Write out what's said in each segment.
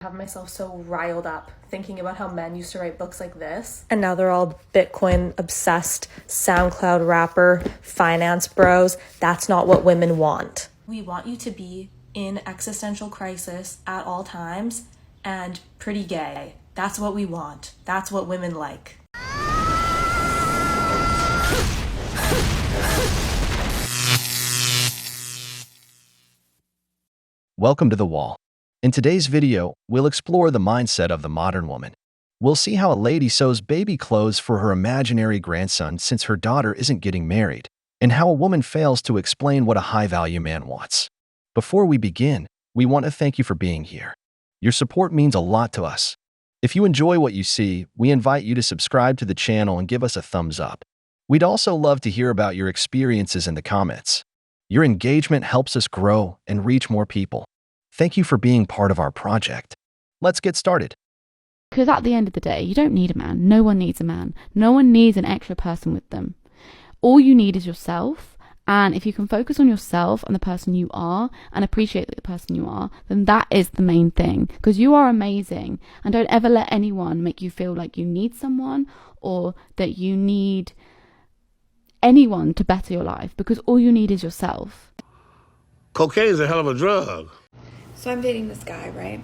Have myself so riled up thinking about how men used to write books like this. And now they're all Bitcoin obsessed, SoundCloud rapper, finance bros. That's not what women want. We want you to be in existential crisis at all times and pretty gay. That's what we want. That's what women like. Welcome to The Wall. In today's video, we'll explore the mindset of the modern woman. We'll see how a lady sews baby clothes for her imaginary grandson since her daughter isn't getting married, and how a woman fails to explain what a high-value man wants. Before we begin, we want to thank you for being here. Your support means a lot to us. If you enjoy what you see, we invite you to subscribe to the channel and give us a thumbs up. We'd also love to hear about your experiences in the comments. Your engagement helps us grow and reach more people. Thank you for being part of our project. Let's get started. Because at the end of the day, you don't need a man. No one needs a man. No one needs an extra person with them. All you need is yourself. And if you can focus on yourself and the person you are and appreciate the person you are, then that is the main thing. Because you are amazing. And don't ever let anyone make you feel like you need someone or that you need anyone to better your life. Because all you need is yourself. Cocaine is a hell of a drug. So I'm dating this guy, right?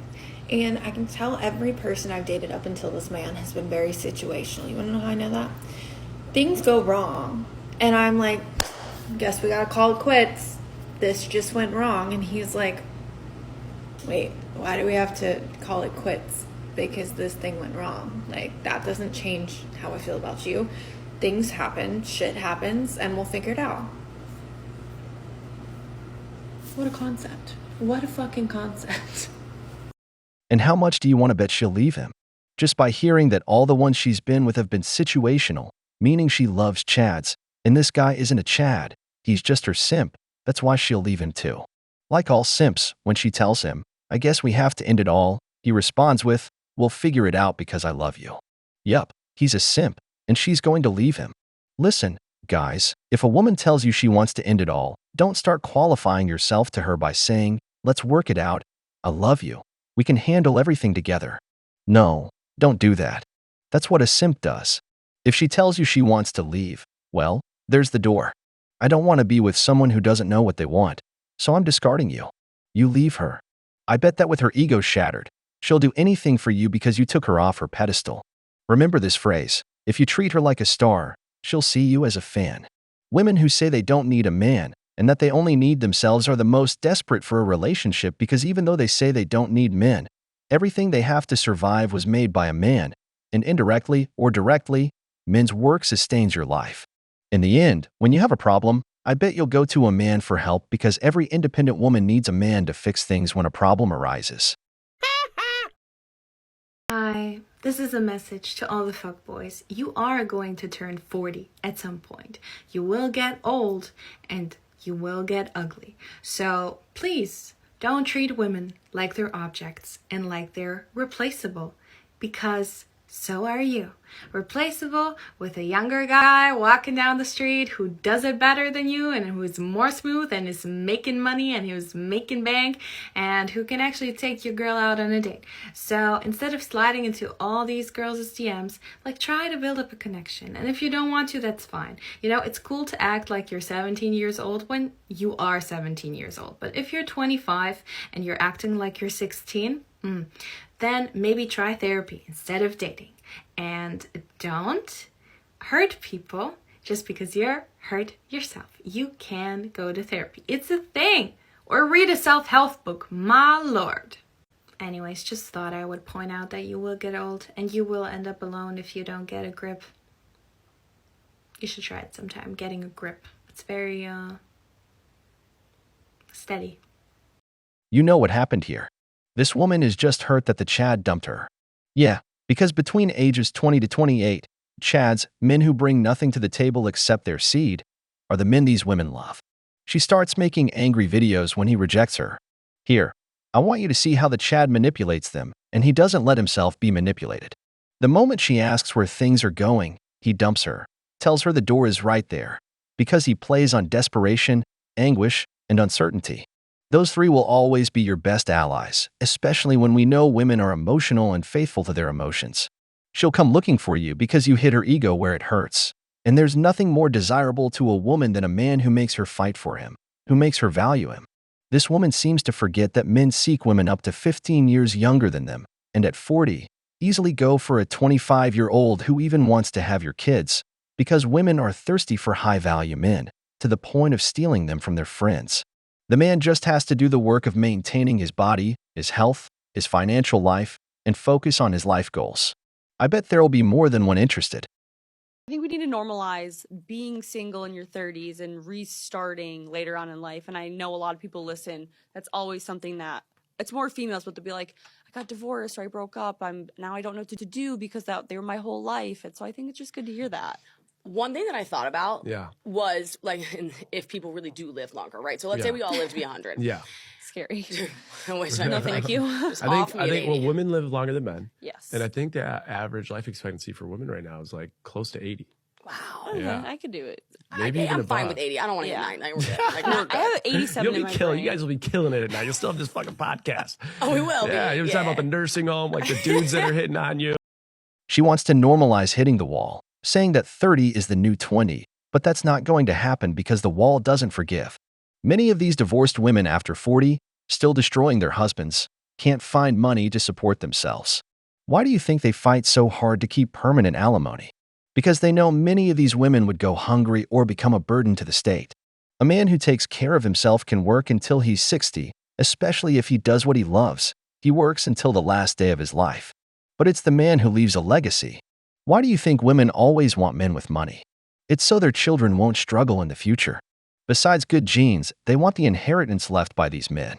And I can tell every person I've dated up until this man has been very situational. You want to know how I know that? Things go wrong. And I'm like, guess we got to call it quits. This just went wrong. And he's like, wait, why do we have to call it quits? Because this thing went wrong. Like, that doesn't change how I feel about you. Things happen, shit happens, and we'll figure it out. What a concept. What a fucking concept. And how much do you want to bet she'll leave him? Just by hearing that all the ones she's been with have been situational, meaning she loves Chads, and this guy isn't a Chad, he's just her simp, that's why she'll leave him too. Like all simps, when she tells him, I guess we have to end it all, he responds with, we'll figure it out because I love you. Yup, he's a simp, and she's going to leave him. Listen, guys, if a woman tells you she wants to end it all, don't start qualifying yourself to her by saying, let's work it out, I love you, we can handle everything together. No, don't do that. That's what a simp does. If she tells you she wants to leave, well, there's the door. I don't want to be with someone who doesn't know what they want, so I'm discarding you. You leave her. I bet that with her ego shattered, she'll do anything for you because you took her off her pedestal. Remember this phrase, if you treat her like a star, she'll see you as a fan. Women who say they don't need a man and that they only need themselves are the most desperate for a relationship because even though they say they don't need men, everything they have to survive was made by a man, and indirectly or directly, men's work sustains your life. In the end, when you have a problem, I bet you'll go to a man for help because every independent woman needs a man to fix things when a problem arises. Hi, this is a message to all the fuckboys. You are going to turn 40 at some point. You will get old and you will get ugly. So please don't treat women like they're objects and like they're replaceable, because so are you. Replaceable with a younger guy walking down the street who does it better than you and who's more smooth and is making money and who's making bank and who can actually take your girl out on a date. So instead of sliding into all these girls' DMs, like, try to build up a connection. And if you don't want to, that's fine. You know, it's cool to act like you're 17 years old when you are 17 years old. But if you're 25 and you're acting like you're 16, then maybe try therapy instead of dating. And don't hurt people just because you're hurt yourself. You can go to therapy. It's a thing. Or read a self-help book, my lord. Anyways, just thought I would point out that you will get old and you will end up alone if you don't get a grip. You should try it sometime, getting a grip. It's very steady. You know what happened here. This woman is just hurt that the Chad dumped her. Yeah, because between ages 20 to 28, Chads, men who bring nothing to the table except their seed, are the men these women love. She starts making angry videos when he rejects her. Here, I want you to see how the Chad manipulates them, and he doesn't let himself be manipulated. The moment she asks where things are going, he dumps her, tells her the door is right there, because he plays on desperation, anguish, and uncertainty. Those three will always be your best allies, especially when we know women are emotional and faithful to their emotions. She'll come looking for you because you hit her ego where it hurts. And there's nothing more desirable to a woman than a man who makes her fight for him, who makes her value him. This woman seems to forget that men seek women up to 15 years younger than them, and at 40, easily go for a 25-year-old who even wants to have your kids, because women are thirsty for high-value men, to the point of stealing them from their friends. The man just has to do the work of maintaining his body, his health, his financial life, and focus on his life goals. I bet there'll be more than one interested. I think we need to normalize being single in your 30s and restarting later on in life. And I know a lot of people listen. That's always something that it's more females, but to be like, I got divorced or I broke up. Now I don't know what to do because they were my whole life. And so I think it's just good to hear that. One thing that I thought about was like if people really do live longer, right? So let's say we all live to be 100. Yeah. Scary. No, thank you. I think well, women live longer than men. Yes. And I think the average life expectancy for women right now is like close to 80. Wow. Yeah. I could do it. Maybe even I'm above. fine with 80. I don't want to hit 90. We're good. Like, we're good. I have 87 You'll in be my killing. brain. You guys will be killing it at night. You'll still have this fucking podcast. Oh, we will. Yeah. You're talking about the nursing home, like the dudes that are hitting on you. She wants to normalize hitting the wall, saying that 30 is the new 20, but that's not going to happen because the wall doesn't forgive. Many of these divorced women after 40, still destroying their husbands, can't find money to support themselves. Why do you think they fight so hard to keep permanent alimony? Because they know many of these women would go hungry or become a burden to the state. A man who takes care of himself can work until he's 60, especially if he does what he loves. He works until the last day of his life. But it's the man who leaves a legacy. Why do you think women always want men with money? It's so their children won't struggle in the future. Besides good genes, they want the inheritance left by these men.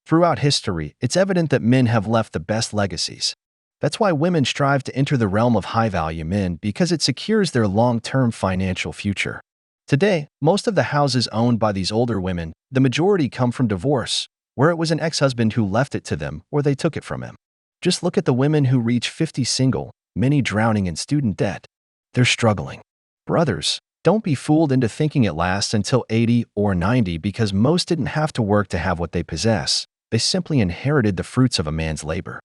Throughout history, it's evident that men have left the best legacies. That's why women strive to enter the realm of high-value men because it secures their long-term financial future. Today, most of the houses owned by these older women, the majority come from divorce, where it was an ex-husband who left it to them or they took it from him. Just look at the women who reach 50 single, many drowning in student debt. They're struggling. Brothers, don't be fooled into thinking it lasts until 80 or 90 because most didn't have to work to have what they possess. They simply inherited the fruits of a man's labor.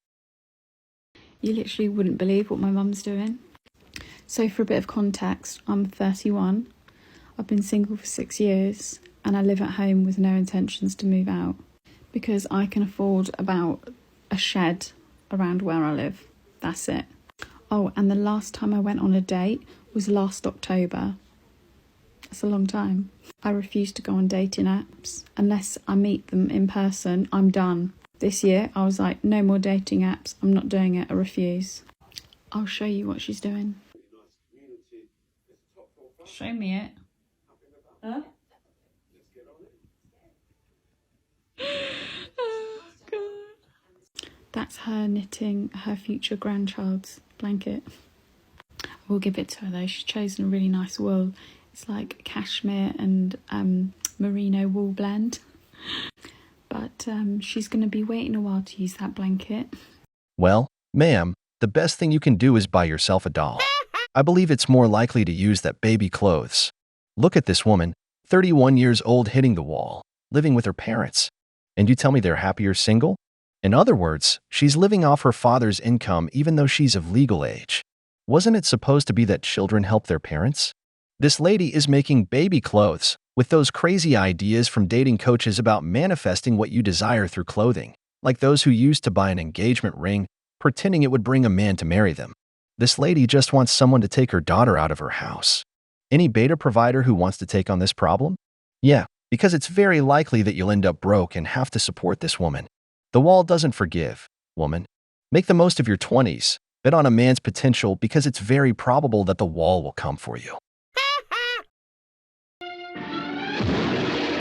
You literally wouldn't believe what my mum's doing. So for a bit of context, I'm 31. I've been single for 6 years and I live at home with no intentions to move out because I can afford about a shed around where I live. That's it. Oh, and the last time I went on a date was last October. That's a long time. I refuse to go on dating apps. Unless I meet them in person, I'm done. This year, I was like, no more dating apps. I'm not doing it. I refuse. I'll show you what she's doing. Show me it. Huh? Oh, God. That's her knitting her future grandchild's blanket. I will give it to her though. She's chosen a really nice wool. It's like cashmere and merino wool blend. But she's going to be waiting a while to use that blanket. Well, ma'am, the best thing you can do is buy yourself a doll. I believe it's more likely to use that baby clothes. Look at this woman, 31 years old, hitting the wall, living with her parents. And you tell me they're happier single? In other words, she's living off her father's income even though she's of legal age. Wasn't it supposed to be that children help their parents? This lady is making baby clothes with those crazy ideas from dating coaches about manifesting what you desire through clothing, like those who used to buy an engagement ring, pretending it would bring a man to marry them. This lady just wants someone to take her daughter out of her house. Any beta provider who wants to take on this problem? Yeah, because it's very likely that you'll end up broke and have to support this woman. The wall doesn't forgive, woman. Make the most of your 20s. Bet on a man's potential because it's very probable that the wall will come for you.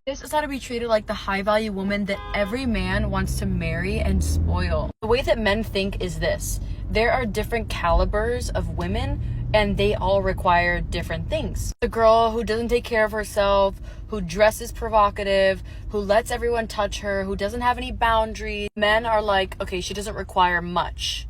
This is how to be treated like the high-value woman that every man wants to marry and spoil. The way that men think is this. There are different calibers of women, and they all require different things. The girl who doesn't take care of herself, who dresses provocative, who lets everyone touch her, who doesn't have any boundaries. Men are like, okay, she doesn't require much.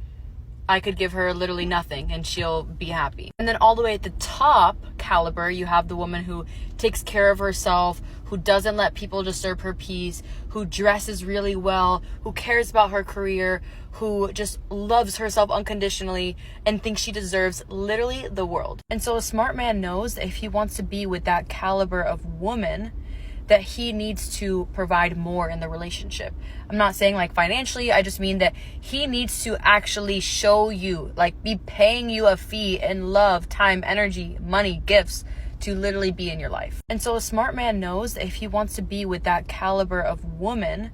I could give her literally nothing and she'll be happy. And then all the way at the top caliber, you have the woman who takes care of herself, who doesn't let people disturb her peace, who dresses really well, who cares about her career, who just loves herself unconditionally and thinks she deserves literally the world. And so a smart man knows that if he wants to be with that caliber of woman, that he needs to provide more in the relationship. I'm not saying like financially, I just mean that he needs to actually show you, like be paying you a fee in love, time, energy, money, gifts to literally be in your life. And so a smart man knows that if he wants to be with that caliber of woman,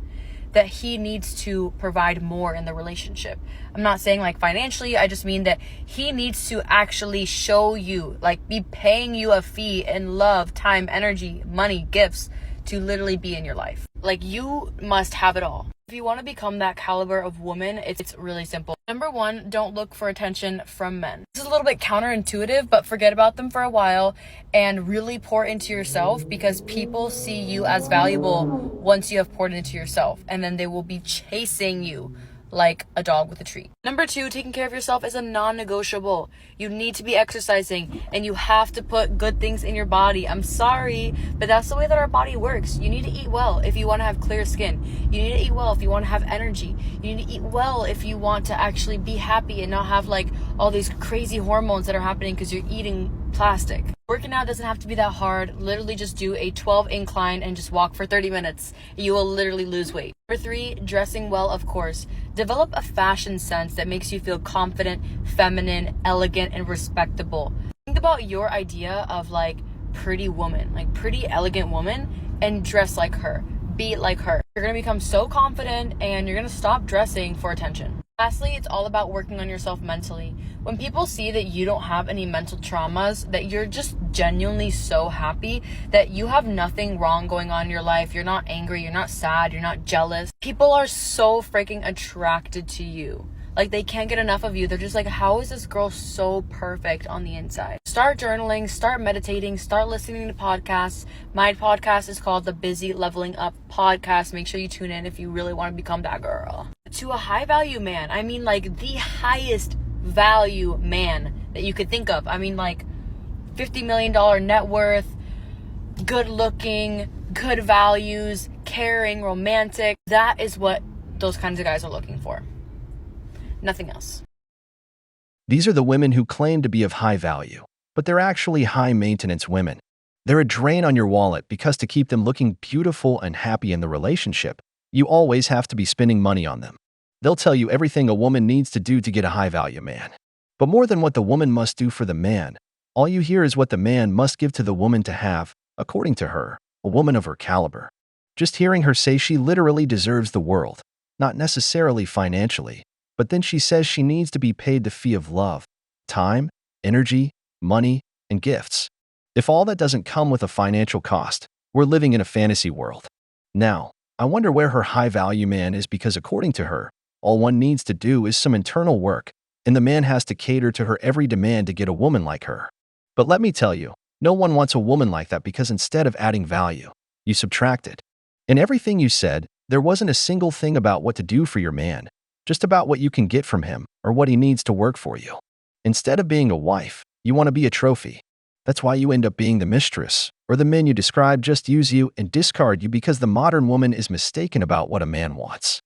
that he needs to provide more in the relationship. I'm not saying like financially, I just mean that he needs to actually show you, like be paying you a fee in love, time, energy, money, gifts to literally be in your life. Like you must have it all. If you want to become that caliber of woman, it's really simple. Number one, don't look for attention from men. This is a little bit counterintuitive, but forget about them for a while and really pour into yourself, because people see you as valuable once you have poured into yourself, and then they will be chasing you like a dog with a treat. Number two, taking care of yourself is a non-negotiable. You need to be exercising and you have to put good things in your body. I'm sorry, but that's the way that our body works. You need to eat well if you want to have clear skin. You need to eat well if you want to have energy. You need to eat well if you want to actually be happy and not have like all these crazy hormones that are happening because you're eating plastic. Working out doesn't have to be that hard. Literally just do a 12 incline and just walk for 30 minutes. You will literally lose weight. Number three, dressing well, of course. Develop a fashion sense that makes you feel confident, feminine, elegant, and respectable. Think about your idea of like pretty woman, like pretty elegant woman, and dress like her. Be like her. You're going to become so confident and you're going to stop dressing for attention. Lastly, it's all about working on yourself mentally. When people see that you don't have any mental traumas, that you're just genuinely so happy, that you have nothing wrong going on in your life, you're not angry, you're not sad, you're not jealous, people are so freaking attracted to you. Like they can't get enough of you. They're just like, how is this girl so perfect on the inside? Start journaling, start meditating, start listening to podcasts. My podcast is called the Busy Leveling Up Podcast. Make sure you tune in if you really want to become that girl. To a high value man, I mean like the highest value man that you could think of. I mean like $50 million net worth, good looking, good values, caring, romantic. That is what those kinds of guys are looking for. Nothing else. These are the women who claim to be of high value, but they're actually high-maintenance women. They're a drain on your wallet because to keep them looking beautiful and happy in the relationship, you always have to be spending money on them. They'll tell you everything a woman needs to do to get a high-value man. But more than what the woman must do for the man, all you hear is what the man must give to the woman to have, according to her, a woman of her caliber. Just hearing her say she literally deserves the world, not necessarily financially, but then she says she needs to be paid the fee of love, time, energy, money, and gifts. If all that doesn't come with a financial cost, we're living in a fantasy world. Now, I wonder where her high-value man is, because according to her, all one needs to do is some internal work, and the man has to cater to her every demand to get a woman like her. But let me tell you, no one wants a woman like that, because instead of adding value, you subtract it. In everything you said, there wasn't a single thing about what to do for your man, just about what you can get from him or what he needs to work for you. Instead of being a wife, you want to be a trophy. That's why you end up being the mistress, or the men you describe just use you and discard you because the modern woman is mistaken about what a man wants.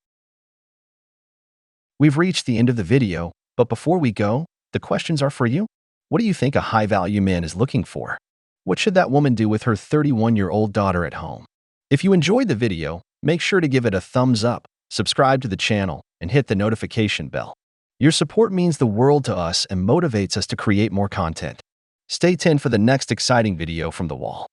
We've reached the end of the video, but before we go, the questions are for you. What do you think a high-value man is looking for? What should that woman do with her 31-year-old daughter at home? If you enjoyed the video, make sure to give it a thumbs up, subscribe to the channel, and hit the notification bell. Your support means the world to us and motivates us to create more content. Stay tuned for the next exciting video from The Wall.